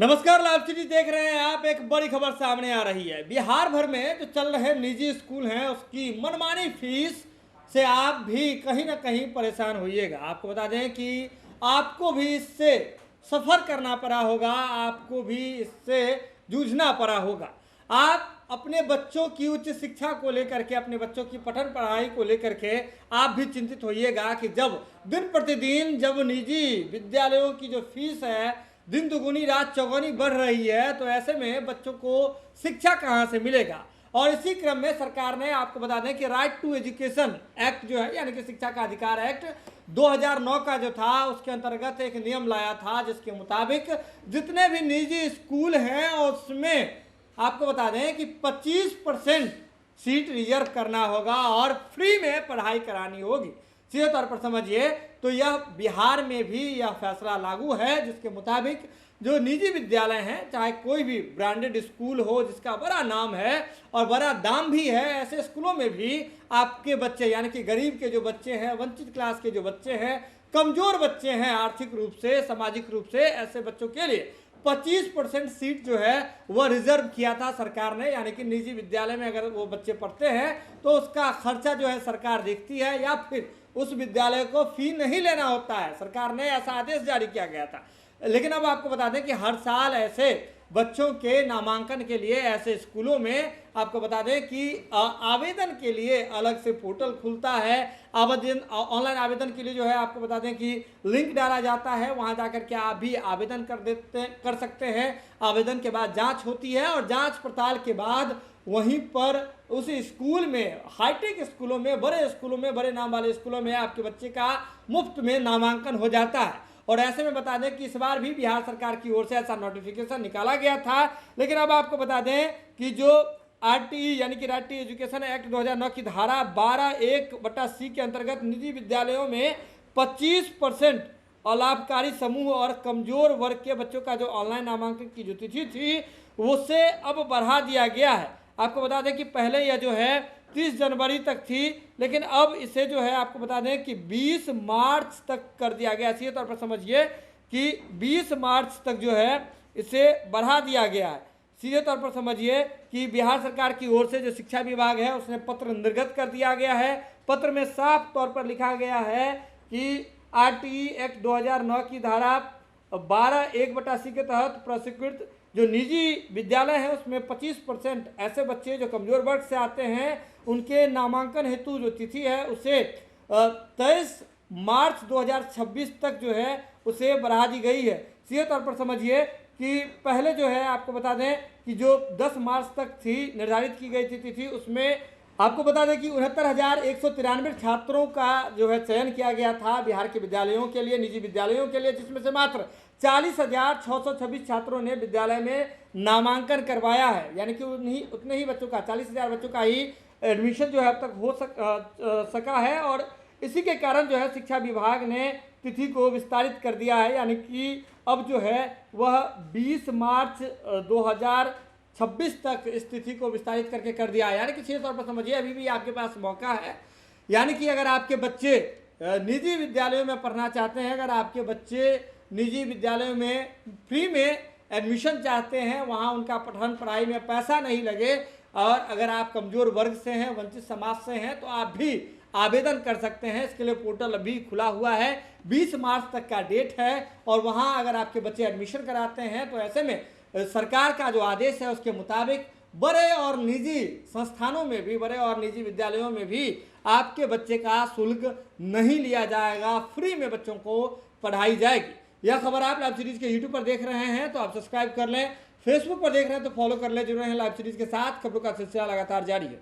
नमस्कार, live series देख रहे हैं आप। एक बड़ी खबर सामने आ रही है। बिहार भर में जो चल रहे निजी स्कूल हैं उसकी मनमानी फीस से आप भी कहीं ना कहीं परेशान होइएगा। आपको बता दें कि आपको भी इससे सफ़र करना पड़ा होगा, आपको भी इससे जूझना पड़ा होगा। आप अपने बच्चों की उच्च शिक्षा को लेकर के, अपने बच्चों की पठन पढ़ाई को लेकर के आप भी चिंतित होइएगा कि जब दिन प्रतिदिन जब निजी विद्यालयों की जो फीस है दिन दुगुनी रात चौगुनी बढ़ रही है, तो ऐसे में बच्चों को शिक्षा कहाँ से मिलेगा। और इसी क्रम में सरकार ने, आपको बता दें कि राइट टू एजुकेशन एक्ट जो है, यानी कि शिक्षा का अधिकार एक्ट 2009 का जो था, उसके अंतर्गत एक नियम लाया था जिसके मुताबिक जितने भी निजी स्कूल हैं उसमें आपको बता दें कि 25% सीट रिजर्व करना होगा और फ्री में पढ़ाई करानी होगी। सीधे तौर पर समझिए तो यह बिहार में भी यह फैसला लागू है, जिसके मुताबिक जो निजी विद्यालय हैं, चाहे कोई भी ब्रांडेड स्कूल हो जिसका बड़ा नाम है और बड़ा दाम भी है, ऐसे स्कूलों में भी आपके बच्चे, यानी कि गरीब के जो बच्चे हैं, वंचित क्लास के जो बच्चे हैं, कमज़ोर बच्चे हैं आर्थिक रूप से, सामाजिक रूप से, ऐसे बच्चों के लिए 25% सीट जो है वह रिजर्व किया था सरकार ने। यानी कि निजी विद्यालय में अगर वो बच्चे पढ़ते हैं तो उसका खर्चा जो है सरकार देखती है, या फिर उस विद्यालय को फी नहीं लेना होता है। सरकार ने ऐसा आदेश जारी किया गया था। लेकिन अब आपको बता दें कि हर साल ऐसे बच्चों के नामांकन के लिए ऐसे स्कूलों में आपको बता दें कि आवेदन के लिए अलग से पोर्टल खुलता है। आवेदन, ऑनलाइन आवेदन के लिए जो है आपको बता दें कि लिंक डाला जाता है, वहां जाकर के आप भी आवेदन कर सकते हैं। आवेदन के बाद जांच होती है और जांच पड़ताल के बाद वहीं पर उस स्कूल में, हाईटेक स्कूलों में, बड़े स्कूलों में, बड़े नाम वाले स्कूलों में आपके बच्चे का मुफ्त में नामांकन हो जाता है। और ऐसे में बता दें कि इस बार भी बिहार सरकार की ओर से ऐसा नोटिफिकेशन निकाला गया था। लेकिन अब आपको बता दें कि जो आरटीई यानी कि राइट टू एजुकेशन एक्ट 2009 की धारा 12(1)(c) के अंतर्गत निजी विद्यालयों में 25% अलाभकारी समूह और कमजोर वर्ग के बच्चों का जो ऑनलाइन नामांकन की जो तिथि थी उससे अब बढ़ा दिया गया है। आपको बता दें कि पहले यह जो है 30 जनवरी तक थी, लेकिन अब इसे जो है आपको बता दें कि 20 मार्च तक कर दिया गया। सीधे तौर पर समझिए कि 20 मार्च तक जो है इसे बढ़ा दिया गया है। सीधे तौर पर समझिए कि बिहार सरकार की ओर से जो शिक्षा विभाग है उसने पत्र निर्गत कर दिया गया है। पत्र में साफ तौर पर लिखा गया है कि आरटीई एक्ट 2009 की धारा 12(1)(c) के तहत प्रस्वीकृत जो निजी विद्यालय है उसमें 25% ऐसे बच्चे जो कमजोर वर्ग से आते हैं उनके नामांकन हेतु जो तिथि है उसे 23 मार्च 2026 तक जो है उसे बढ़ा दी गई है। सीधे तौर पर समझिए कि पहले जो है आपको बता दें कि जो 10 मार्च तक थी निर्धारित की गई थी तिथि, उसमें आपको बता दें कि 69,193 छात्रों का जो है चयन किया गया था बिहार के विद्यालयों के लिए, निजी विद्यालयों के लिए, जिसमें से मात्र 40,626 छात्रों ने विद्यालय में नामांकन करवाया है। यानी कि उतने ही बच्चों का, 40,000 बच्चों का ही एडमिशन जो है अब तक हो सका है। और इसी के कारण जो है शिक्षा विभाग ने तिथि को विस्तारित कर दिया है। यानी कि अब जो है वह 20 मार्च 2026 तक इस तिथि को विस्तारित करके कर दिया है। यानी कि सीधे तौर पर समझिए अभी भी आपके पास मौका है। यानी कि अगर आपके बच्चे निजी विद्यालयों में पढ़ना चाहते हैं, अगर आपके बच्चे निजी विद्यालयों में फ्री में एडमिशन चाहते हैं, वहाँ उनका पठन पढ़ाई में पैसा नहीं लगे, और अगर आप कमज़ोर वर्ग से हैं, वंचित समाज से हैं, तो आप भी आवेदन कर सकते हैं। इसके लिए पोर्टल अभी खुला हुआ है, 20 मार्च तक का डेट है। और वहाँ अगर आपके बच्चे एडमिशन कराते हैं तो ऐसे में सरकार का जो आदेश है उसके मुताबिक बड़े और निजी संस्थानों में भी, बड़े और निजी विद्यालयों में भी आपके बच्चे का शुल्क नहीं लिया जाएगा, फ्री में बच्चों को पढ़ाई जाएगी। यह खबर आप लाइव सीरीज के यूट्यूब पर देख रहे हैं तो आप सब्सक्राइब कर लें, फेसबुक पर देख रहे हैं तो फॉलो कर लें। जुड़े हैं लाइव सीरीज के साथ, खबरों का सिलसिला लगातार जारी है।